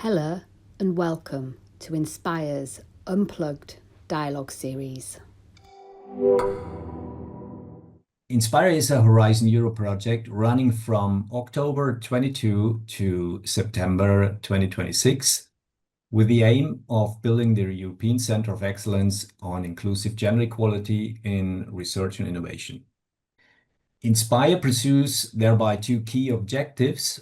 Hello and welcome to INSPIRE's Unplugged Dialogue series. INSPIRE is a Horizon Europe project running from October 22 to September 2026 with the aim of building the European Centre of Excellence on Inclusive Gender Equality in Research and Innovation. INSPIRE pursues thereby two key objectives.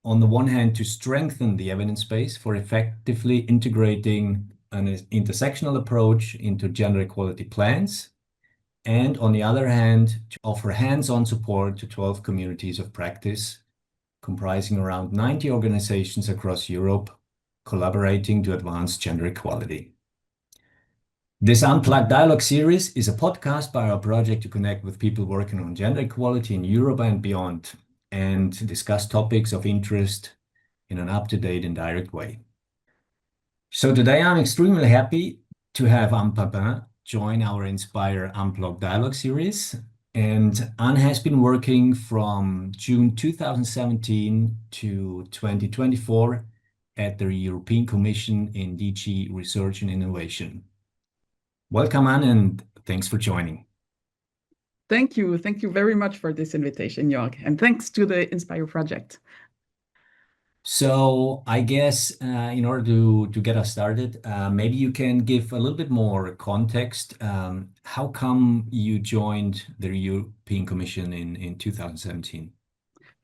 On the one hand, to strengthen the evidence base for effectively integrating an intersectional approach into gender equality plans, and on the other hand, to offer hands-on support to 12 communities of practice, comprising around 90 organizations across Europe, collaborating to advance gender equality. This Unplugged Dialogue series is a podcast by our project to connect with people working on gender equality in Europe and beyond, and discuss topics of interest in an up-to-date and direct way. So today I'm extremely happy to have Anne Pépin join our INSPIRE Unplugged Dialogue series. And Anne has been working from June 2017 to 2024 at the European Commission in DG Research and Innovation. Welcome, Anne, and thanks for joining. Thank you. Thank you very much for this invitation, Jörg, and thanks to the INSPIRE project. So I guess in order to get us started, maybe you can give a little bit more context. How come you joined the European Commission in 2017?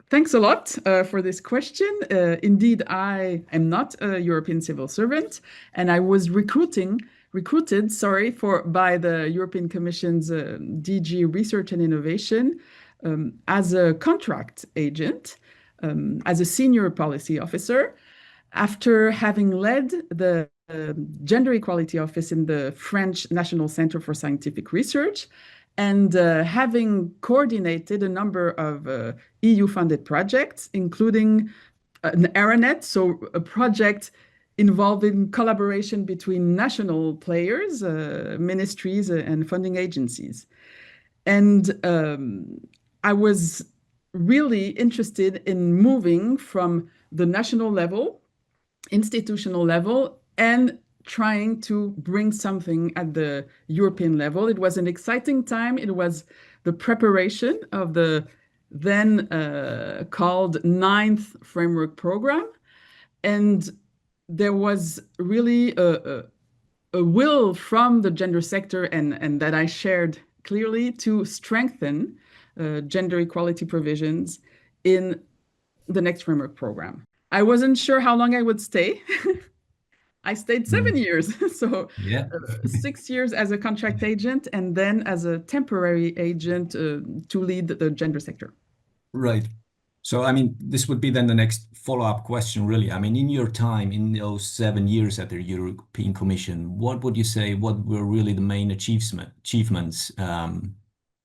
Thanks a lot for this question. Indeed, I am not a European civil servant, and I was recruited by the European Commission's DG Research and Innovation as a contract agent, as a senior policy officer, after having led the Gender Equality Office in the French National Center for Scientific Research, and having coordinated a number of EU-funded projects, including an ARANET, so a project involving collaboration between national players, ministries, and funding agencies. And I was really interested in moving from the national level, institutional level, and trying to bring something at the European level. It was an exciting time. It was the preparation of the then called 9th Framework Program. And there was really a will from the gender sector, and that I shared clearly, to strengthen gender equality provisions in the next framework program. I wasn't sure how long I would stay. I stayed 7 years, so Yeah. 6 years as a contract agent, and then as a temporary agent to lead the gender sector. Right. So, I mean, this would be then the next follow-up question, really. I mean, in your time, in those 7 years at the European Commission, what would you say, what were really the main achievements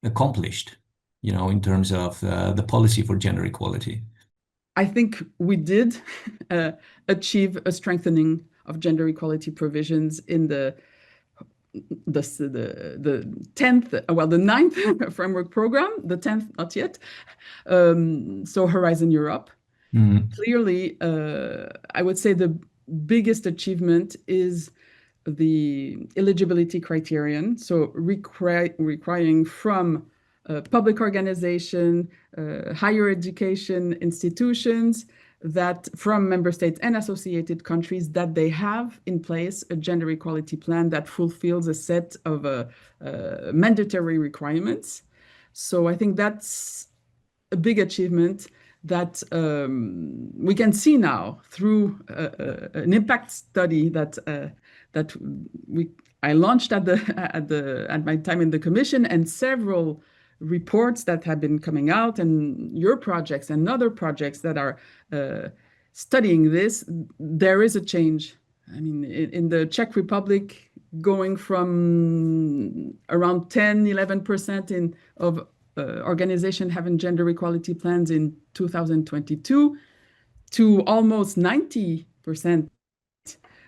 accomplished, in terms of the policy for gender equality? I think we did achieve a strengthening of gender equality provisions in the 9th framework program, the 10th not yet, so Horizon Europe. Clearly, I would say the biggest achievement is the eligibility criterion, so requiring from public organization, higher education institutions, that from member states and associated countries, that they have in place a gender equality plan that fulfills a set of mandatory requirements. So I think that's a big achievement that we can see now through an impact study that I launched at my time in the Commission, and several reports that have been coming out, and your projects and other projects that are studying this. There is a change. I mean, in the Czech Republic, going from around 10-11% of organization having gender equality plans in 2022 to almost 90%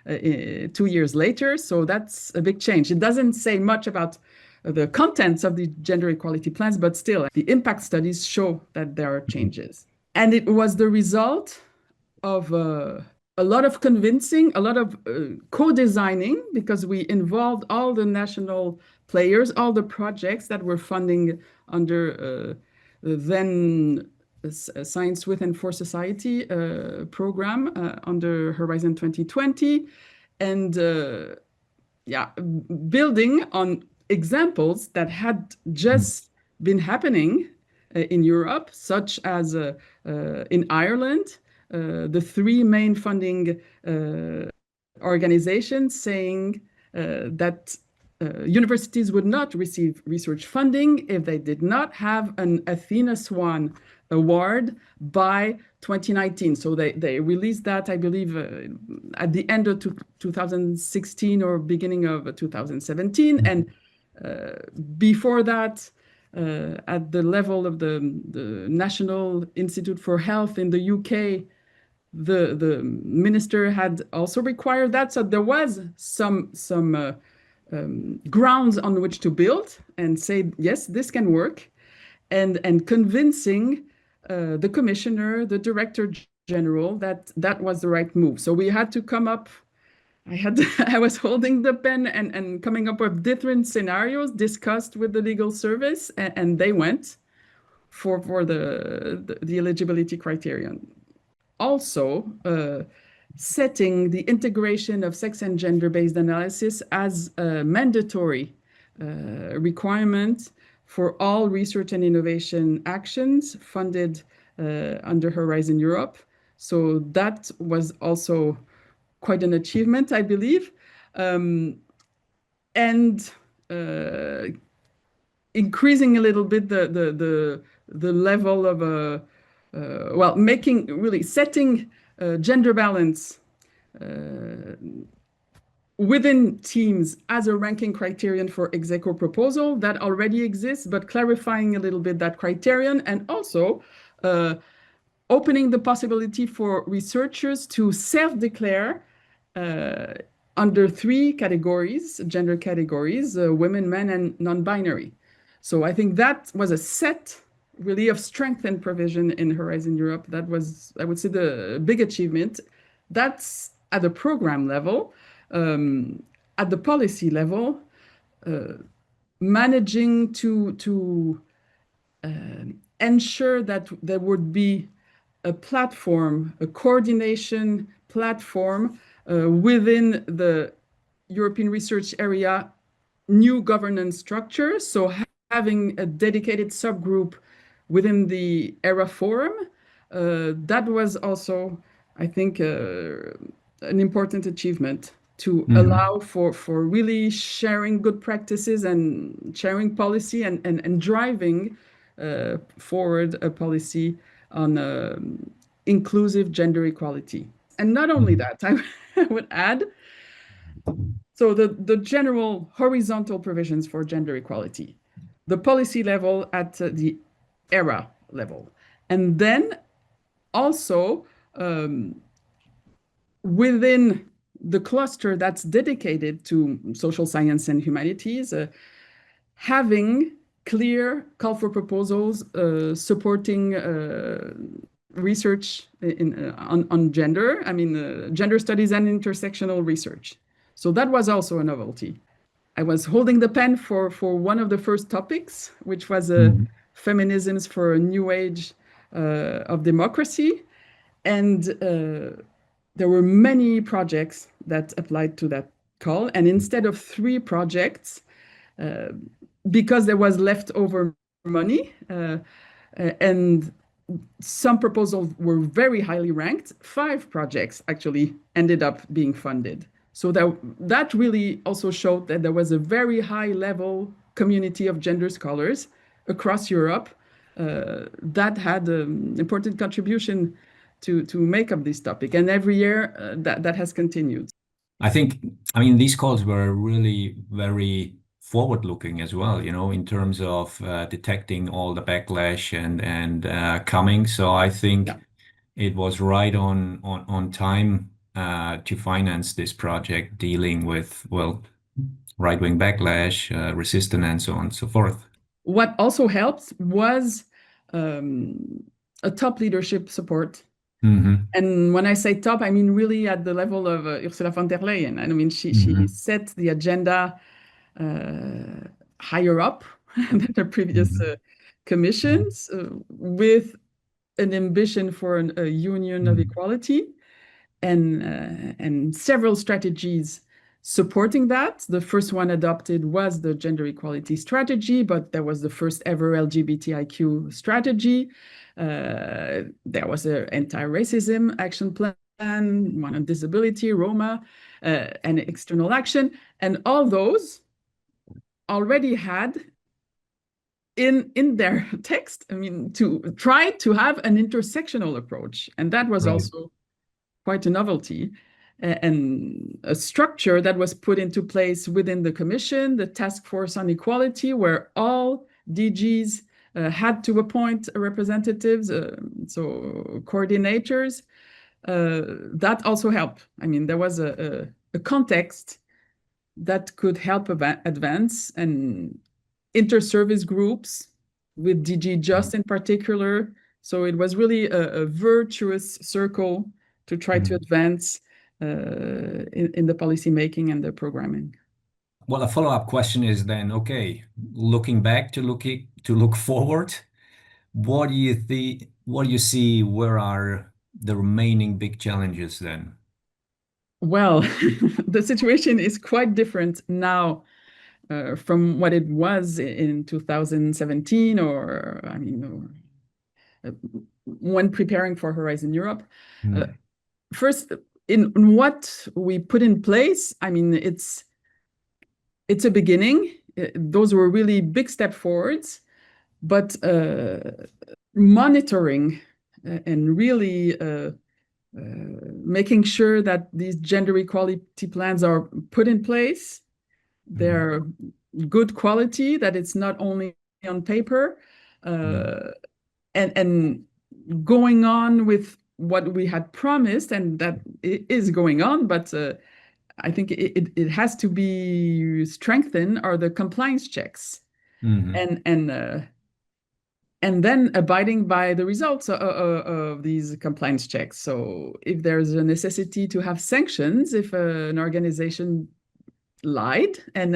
2 years later. So that's a big change. It doesn't say much about the contents of the gender equality plans, but still, the impact studies show that there are changes. And it was the result of a lot of convincing, a lot of co-designing, because we involved all the national players, all the projects that were funding under the then Science with and for Society program under Horizon 2020. And yeah, building on examples that had just been happening in Europe, such as in Ireland, the three main funding organizations saying that universities would not receive research funding if they did not have an Athena Swan award by 2019. So they released that, I believe, at the end of 2016 or beginning of 2017. And before that, at the level of the National Institute for Health in the UK, the minister had also required that. So there was some grounds on which to build and say, yes, this can work, and convincing the commissioner, the director general, that that was the right move. So we had to come up. I was holding the pen and coming up with different scenarios discussed with the legal service, and they went for the eligibility criterion. Also, setting the integration of sex and gender-based analysis as a mandatory requirement for all research and innovation actions funded under Horizon Europe. So that was also quite an achievement, I believe. And increasing a little bit the level of well, setting gender balance within teams as a ranking criterion for execo proposal that already exists, but clarifying a little bit that criterion, and also opening the possibility for researchers to self-declare under three categories, gender categories, women, men, and non-binary. So I think that was a set really of strength and provision in Horizon Europe. That was, I would say, the big achievement. That's at the program level. At the policy level, managing to ensure that there would be a platform, a coordination platform within the European Research Area new governance structure. So having a dedicated subgroup within the ERA forum, that was also, I think, an important achievement to allow for really sharing good practices and sharing policy and driving forward a policy on inclusive gender equality. And not only that, I would add, so the general horizontal provisions for gender equality, the policy level at the ERA level, and then also within the cluster that's dedicated to social science and humanities, having clear call for proposals supporting research on gender, gender studies and intersectional research. So that was also a novelty. I was holding the pen for one of the first topics, which was feminisms for a new age of democracy. And there were many projects that applied to that call. And instead of 3 projects, because there was leftover money, and some proposals were very highly ranked, 5 projects actually ended up being funded. So that really also showed that there was a very high level community of gender scholars across Europe that had an important contribution to make up this topic. And every year that has continued. I think, these calls were really very forward-looking as well, in terms of detecting all the backlash and coming. So I think it was right on time to finance this project, dealing with, right-wing backlash, resistance, and so on and so forth. What also helped was a top leadership support And when I say top, I mean really at the level of Ursula von der Leyen. I mean, she set the agenda higher up than the previous commissions with an ambition for a union of equality and several strategies supporting that. The first one adopted was the gender equality strategy, but there was the first ever LGBTIQ strategy. There was an anti-racism action plan, one on disability, Roma, and external action. And all those already had in their text, I mean, to try to have an intersectional approach. And that was also quite a novelty and a structure that was put into place within the commission, the task force on equality, where all DGs had to appoint representatives, so coordinators. That also helped. I mean, there was a context that could help advance, and inter-service groups with DG Just in particular. So it was really a virtuous circle to try to advance in the policy making and the programming. Well, a follow-up question is then, okay, looking back to look forward, what do you see, where are the remaining big challenges then? Well, the situation is quite different now from what it was in 2017, or I mean, when preparing for Horizon Europe. First, in what we put in place, I mean, it's a beginning. Those were really big step forwards, but monitoring and really making sure that these gender equality plans are put in place, they're good quality, that it's not only on paper, and going on with what we had promised, and that it is going on, but I think it has to be strengthened, are the compliance checks, and then abiding by the results of these compliance checks. So if there's a necessity to have sanctions, if an organization lied and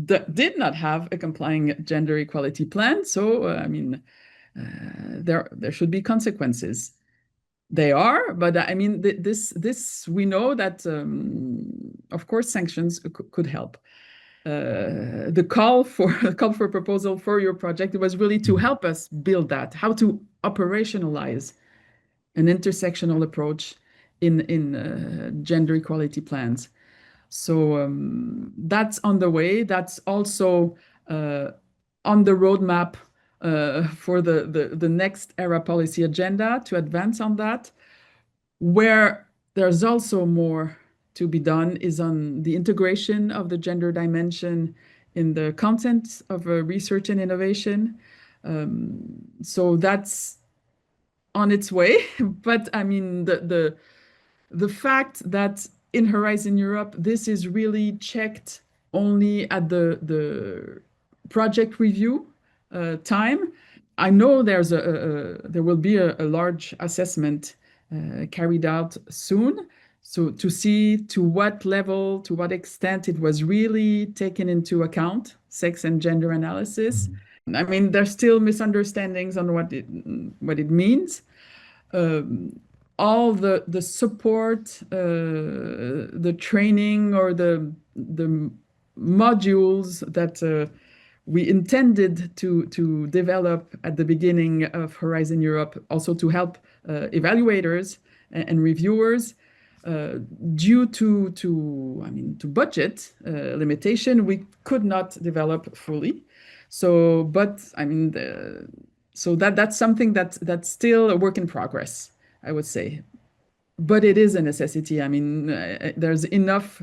did not have a complying gender equality plan, so I mean, there should be consequences. They are, but I mean, this we know that of course sanctions could help. The call for proposal for your project was really to help us build that, how to operationalize an intersectional approach in gender equality plans. So that's on the way. That's also on the roadmap for the next era policy agenda to advance on that. Where there's also more to be done is on the integration of the gender dimension in the content of research and innovation. So that's on its way. But I mean, the fact that in Horizon Europe, this is really checked only at the project review time. I know there will be a large assessment carried out soon. So to see to what level, to what extent it was really taken into account, sex and gender analysis. I mean, there's still misunderstandings on what it means. All the support, the training, or the modules that we intended to develop at the beginning of Horizon Europe, also to help evaluators and reviewers, due to budget limitation, we could not develop fully. So, but I mean, so that's something that's still a work in progress, I would say. But it is a necessity. I mean, there's enough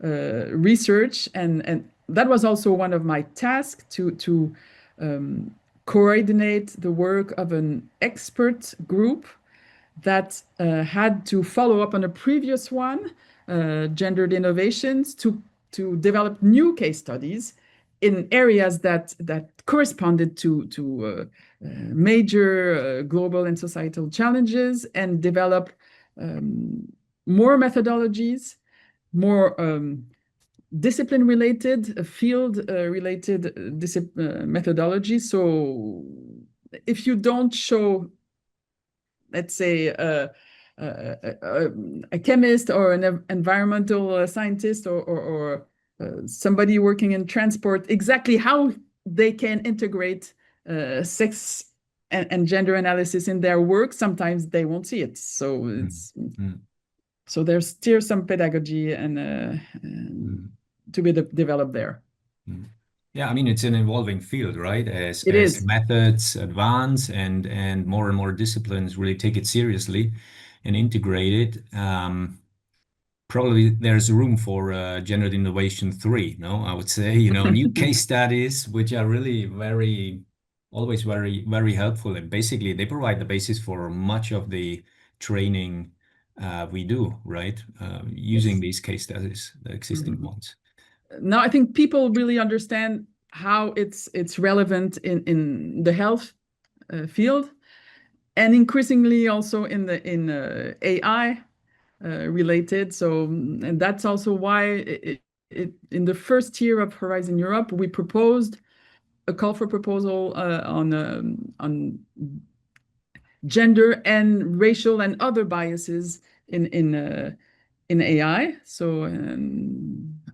research, and that was also one of my tasks to coordinate the work of an expert group that had to follow up on a previous one, gendered innovations, to develop new case studies in areas that corresponded to major global and societal challenges, and develop more methodologies, more discipline-related, field-related methodology. So if you don't show, let's say, a chemist or an environmental scientist or somebody working in transport exactly how they can integrate sex and gender analysis in their work, sometimes they won't see it. So it's so there's still some pedagogy and to be developed there. Yeah, I mean, it's an evolving field, right? As It is. methods advance and more disciplines really take it seriously and integrate it. Probably there's room for Gendered Innovation 3, no? I would say, new case studies, which are really always very helpful. And basically, they provide the basis for much of the training we do, right? Using these case studies, the existing ones. Now I think people really understand how it's relevant in the health field, and increasingly also in AI related. So, and that's also why in the first year of Horizon Europe, we proposed a call for proposal on gender and racial and other biases in AI. So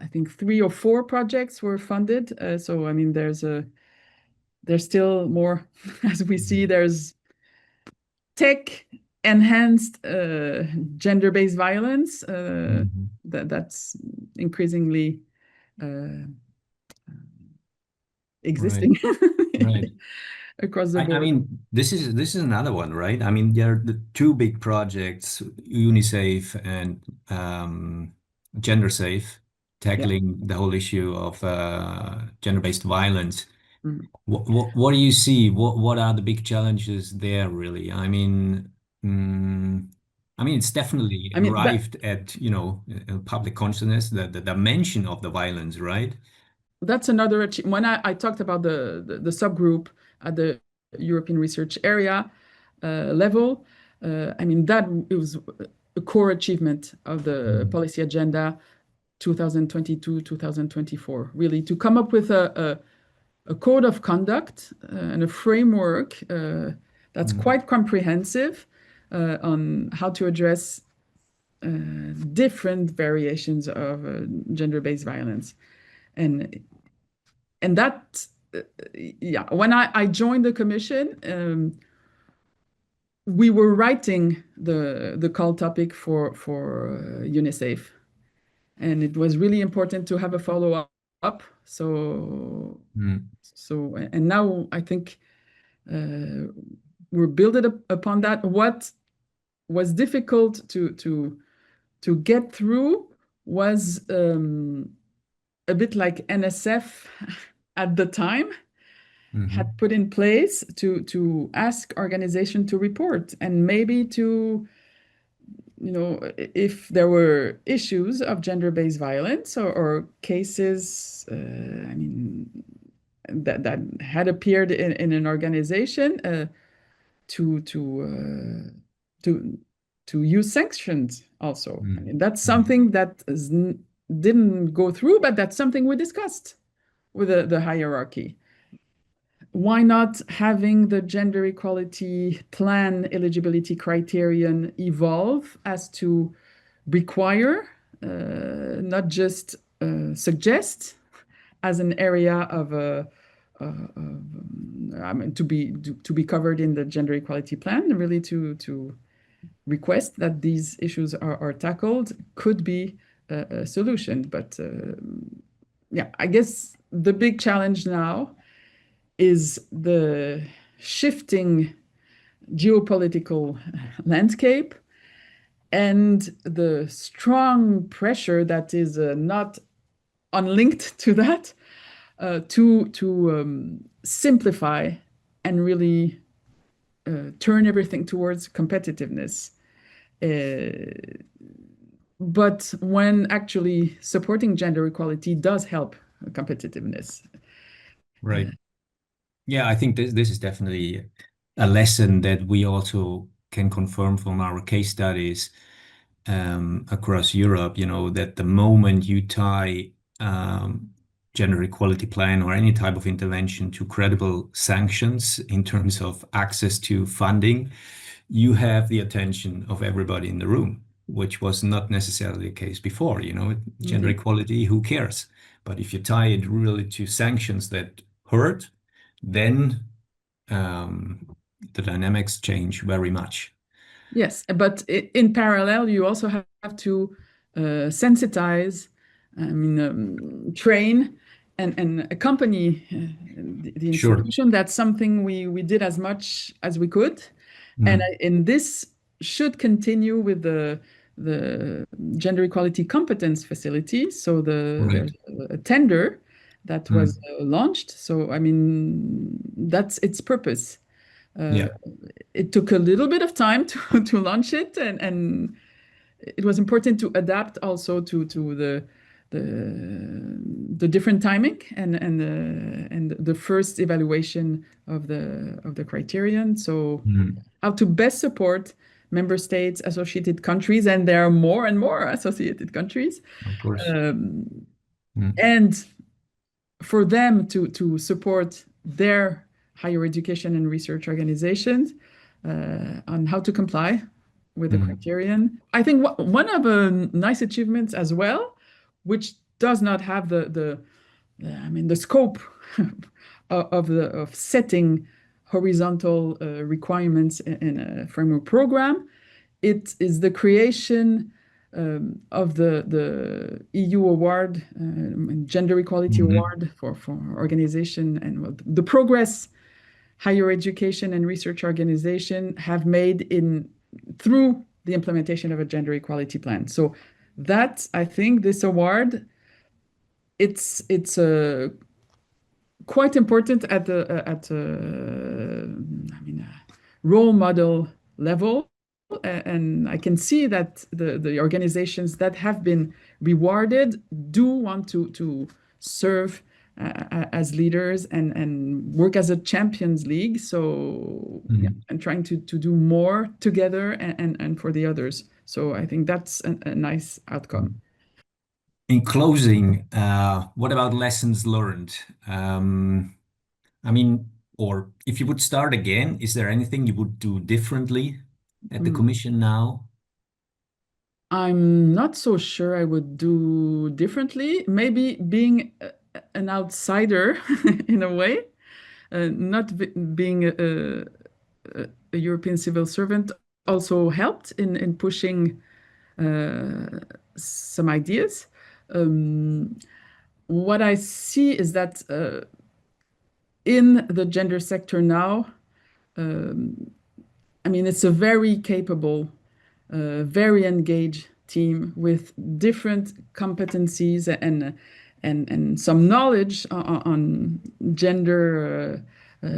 I think 3 or 4 projects were funded. So I mean, there's still more, as we see. There's tech enhanced gender-based violence that's increasingly existing right. across the board. I mean, this is another one, right? I mean, there are the 2 big projects, UNICEF and GenderSafe, tackling the whole issue of gender-based violence. What do you see? What are the big challenges there, really? I mean, it's definitely arrived at public consciousness, the dimension of the violence, right? That's another achievement. When I talked about the subgroup at the European research area level, I mean, that it was a core achievement of the policy agenda 2022-2024, really, to come up with a code of conduct and a framework that's quite comprehensive on how to address different variations of gender-based violence. And that, yeah, when I joined the commission, we were writing the call topic for UNICEF, and it was really important to have a follow up. So and now I think we're building upon that. What was difficult to get through was a bit like NSF at the time had put in place to ask organizations to report, and maybe to, if there were issues of gender-based violence or cases, I mean, that had appeared in an organization, to use sanctions also. I mean, that's something that didn't go through, but that's something we discussed with the hierarchy. Why not having the gender equality plan eligibility criterion evolve as to require, not just suggest, as an area of I mean, to be covered in the gender equality plan, really to request that these issues are tackled, could be a solution. But yeah, I guess the big challenge now is the shifting geopolitical landscape and the strong pressure that is not unlinked to that, to simplify and really turn everything towards competitiveness. But when actually supporting gender equality does help competitiveness. Right. Yeah, I think this is definitely a lesson that we also can confirm from our case studies across Europe, that the moment you tie gender equality plan or any type of intervention to credible sanctions in terms of access to funding, you have the attention of everybody in the room, which was not necessarily the case before. Gender Indeed. equality, who cares? But if you tie it really to sanctions that hurt, then the dynamics change very much. Yes, but in parallel, you also have to sensitize, train and accompany the Sure. institution. That's something we did as much as we could. And, Mm. and this should continue with the gender equality competence facility. So Right. there's a tender that was Mm. launched. So, that's its purpose. Uh, Yeah. it took a little bit of time to launch it, and it was important to adapt also to the different timing and the first evaluation of the criterion. So Mm. how to best support member states, associated countries, and there are more and more associated countries, Of course. um, Mm. and for them to support their higher education and research organizations on how to comply with the Mm. criterion. I think one of the nice achievements as well, which does not have the scope of setting horizontal requirements in a framework program, it is the creation of the EU award, Gender Equality Mhm. Award for organization, and the progress higher education and research organization have made through the implementation of a gender equality plan. So that, I think, this award, it's quite important at role model level. And I can see that the organizations that have been rewarded do want to serve as leaders and work as a champions league. So yeah, Mm. and trying to do more together and for the others. So I think that's a nice outcome. In closing, what about lessons learned? I mean, or if you would start again, is there anything you would do differently at the Mm. commission now? I'm not so sure I would do differently. Maybe being an outsider in a way, not being a European civil servant also helped in pushing some ideas. Um, what I see is that in the gender sector now, it's a very capable, very engaged team with different competencies and some knowledge on gender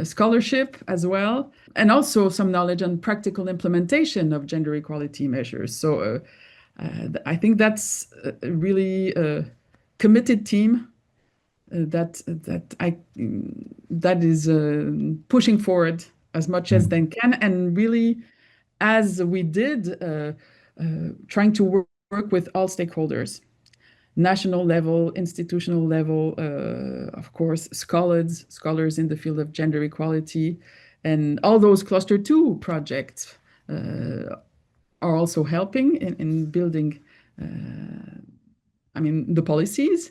scholarship as well, and also some knowledge on practical implementation of gender equality measures. So I think that's a really committed team that is pushing forward as much as Mm. they can, and really, as we did, trying to work with all stakeholders, national level, institutional level, of course, scholars in the field of gender equality, and all those cluster two projects are also helping in building, the policies.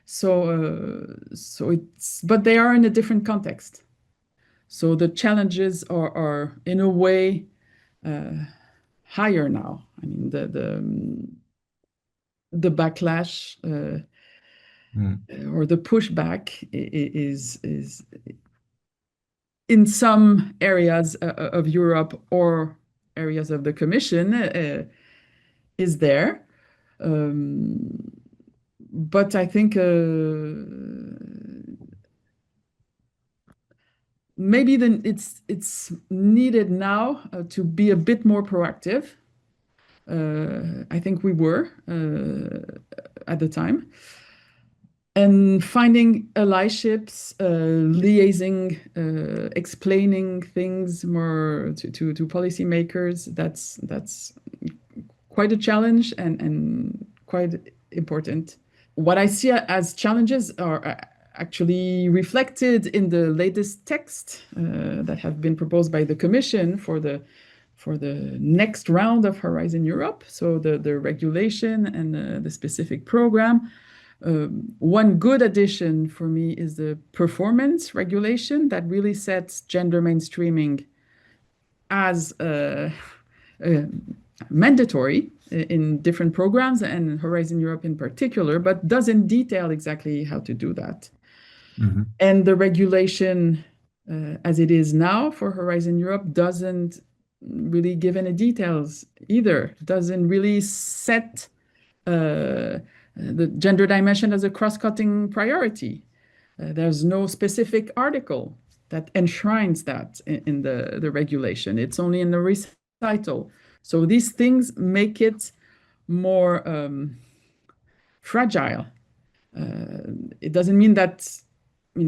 So it's, but they are in a different context. So the challenges are in a way higher now. The backlash Mm. or the pushback is in some areas of Europe or areas of the Commission is there. But I think maybe then it's needed now to be a bit more proactive. I think we were at the time. And finding allyships, liaising, explaining things more to policymakers, that's quite a challenge and quite important. What I see as challenges are actually reflected in the latest text that have been proposed by the Commission for the next round of Horizon Europe. So the regulation and the specific program. One good addition for me is the performance regulation that really sets gender mainstreaming as mandatory in different programs and Horizon Europe in particular, but doesn't detail exactly how to do that. Mm-hmm. And the regulation as it is now for Horizon Europe doesn't really give any details either, doesn't really set the gender dimension as a cross-cutting priority. There's no specific article that enshrines that in the regulation. It's only in the recital. So these things make it more fragile. It doesn't mean that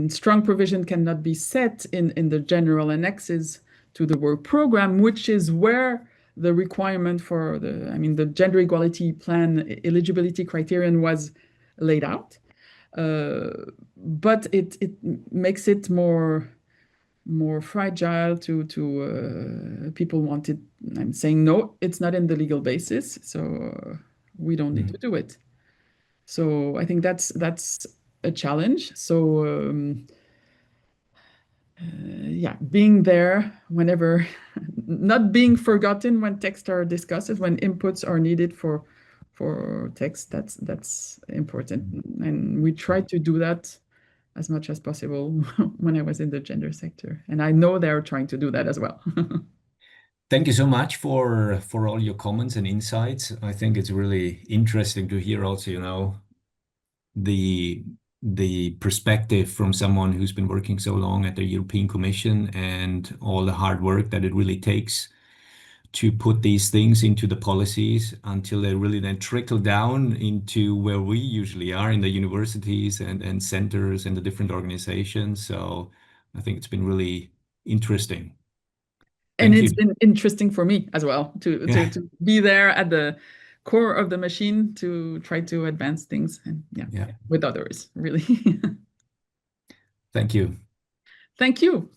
strong provision cannot be set in the general annexes to the work program, which is where the requirement for the gender equality plan eligibility criterion was laid out. But it makes it more fragile to people want it. I'm saying no, it's not in the legal basis, so we don't need to do it. So I think that's a challenge. So yeah, being there whenever, not being forgotten when texts are discussed, when inputs are needed for text, that's important. And we try to do that as much as possible when I was in the gender sector. And I know they're trying to do that as well. Thank you so much for all your comments and insights. I think it's really interesting to hear also, the perspective from someone who's been working so long at the European Commission and all the hard work that it really takes to put these things into the policies until they really then trickle down into where we usually are in the universities and centers and the different organizations. So I think it's been really interesting. And Thank it's you. been interesting for me as well to be there at the core of the machine to try to advance things and with others, really. Thank you. Thank you.